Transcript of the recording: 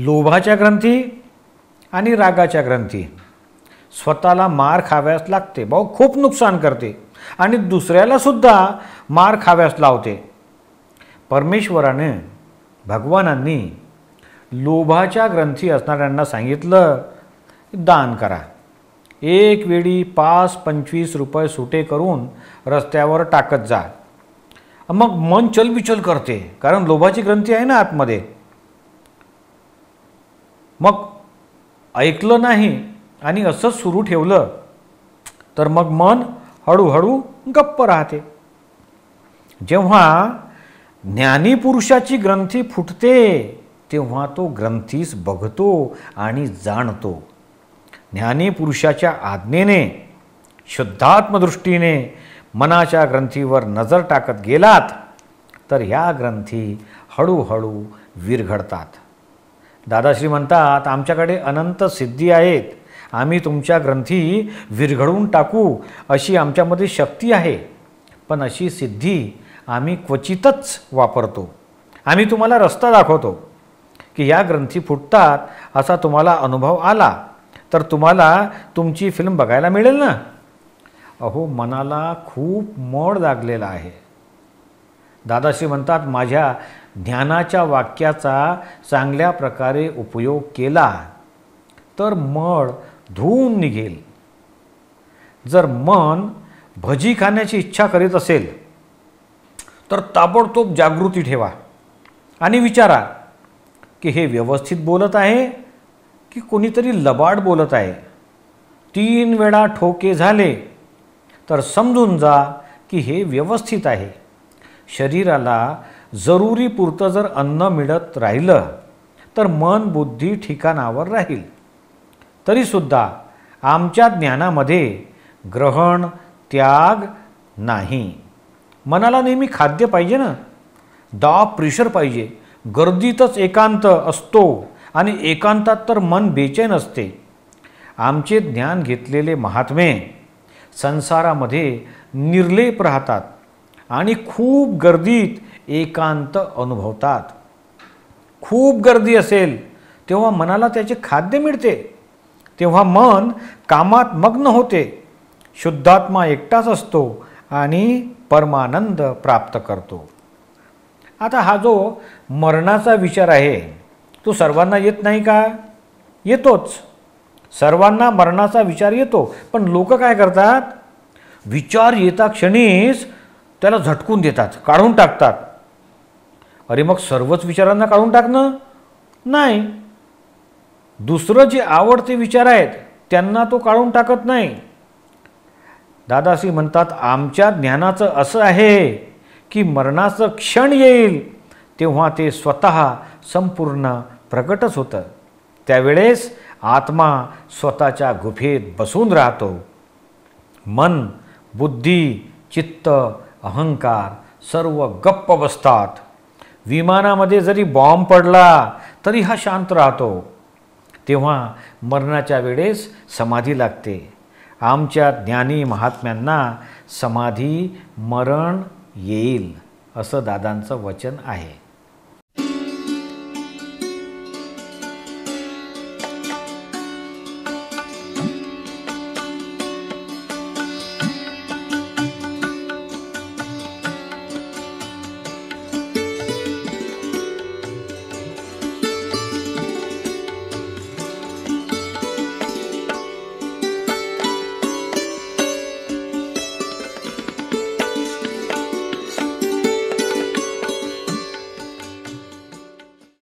लोभाच्या ग्रंथी आणि रागाच्या ग्रंथी स्वतःला मार खाव्यास लागते, भाऊ खूप नुकसान करते आणि दुसऱ्यालासुद्धा मार खाव्यास लावते. परमेश्वराने भगवानांनी लोभाच्या ग्रंथी असणाऱ्यांना सांगितलं दान करा. एक वेळी 5-25 रुपये सुटे करून रस्त्यावर टाकत जा. मग मन चलबिचल करते, कारण लोभाची ग्रंथी आहे ना आतमध्ये. मग ऐकलं नाही आणि असंच सुरू ठेवलं तर मग मन हळूहळू गप्प राहते. जेव्हा ज्ञानी पुरुषाची ग्रंथी फुटते तेव्हा तो ग्रंथीस बघतो आणि जाणतो. ज्ञानी पुरुषाच्या आज्ञेने शुद्धात्मदृष्टीने मनाच्या ग्रंथीवर नजर टाकत गेलात तर ह्या ग्रंथी हळूहळू विरघळतात. दादाश्री म्हणतात, आमच्याकडे अनंत सिद्धी आहेत, आम्ही तुमच्या ग्रंथी विरघळून टाकू अशी आमच्यामध्ये शक्ती आहे, पण अशी सिद्धी आम्ही क्वचितच वापरतो. आम्ही तुम्हाला रस्ता दाखवतो की या ग्रंथी फुटतात असा तुम्हाला अनुभव आला तर तुम्हाला तुमची फिल्म बघायला मिळेल ना. अहो, मनाला खूप मळ लागलेला आहे. दादाश्री म्हणतात, माझ्या ज्ञानाच्या वाक्याचा चांगल्या प्रकारे उपयोग केला तर मळ धुवून निघेल. जर मन भजी खाण्याची इच्छा करीत असेल तर ताबडतोब जागृती ठेवा आणि विचारा की हे व्यवस्थित बोलत आहे की कोणीतरी लबाड बोलत आहे. 3 वेळा ठोके झाले तर समजून जा की हे व्यवस्थित आहे. शरीराला जरुरी पुरतं जर अन्न मिळत राहिलं तर मन बुद्धी ठिकाणावर राहील. तरीसुद्धा आमच्या ज्ञानामध्ये ग्रहण त्याग नाही. मनाला नेहमी खाद्य पाहिजे ना, दाब प्रेशर पाहिजे. गर्दीतच एकांत असतो आणि एकांतात तर मन बेचैन असते. आमचे ज्ञान घेतलेले महात्मे संसारामध्ये निर्लेप राहतात आणि खूप गर्दीत एकांत अनुभवतात. खूप गर्दी असेल तेव्हा मनाला त्याचे खाद्य मिळते, तेव्हा मन कामात मग्न होते. शुद्धात्मा एकटाच असतो आणि परमानंद प्राप्त करतो. आता हा जो मरणाचा विचार आहे तो सर्वांना येत नाही का? येतोच. सर्वांना मरणाचा विचार येतो, पण लोक काय करतात? विचार येता क्षणीच त्याला झटकून देतात, काढून टाकतात. अरे मग सर्वच विचारांना काढून टाकणं नाही. दुसरं जे आवडते विचार आहेत त्यांना तो काढून टाकत नाही. दादाश्री म्हणतात, आमच्या ज्ञानाचं असं आहे की मरणाचं क्षण येईल तेव्हा ते स्वतः संपूर्ण प्रकटच होतं. त्यावेळेस आत्मा स्वतःच्या गुफेत बसून राहतो. मन, बुद्धी, चित्त, अहंकार सर्व गप्प बसतात. विमानामध्ये जरी बॉम्ब पडला तरी हा शांत राहतो. तेव्हा मरणाच्या वेळेस समाधी लागते. आमच्या ज्ञानी महात्म्यांना समाधी मरण येईल असं दादांचं वचन आहे.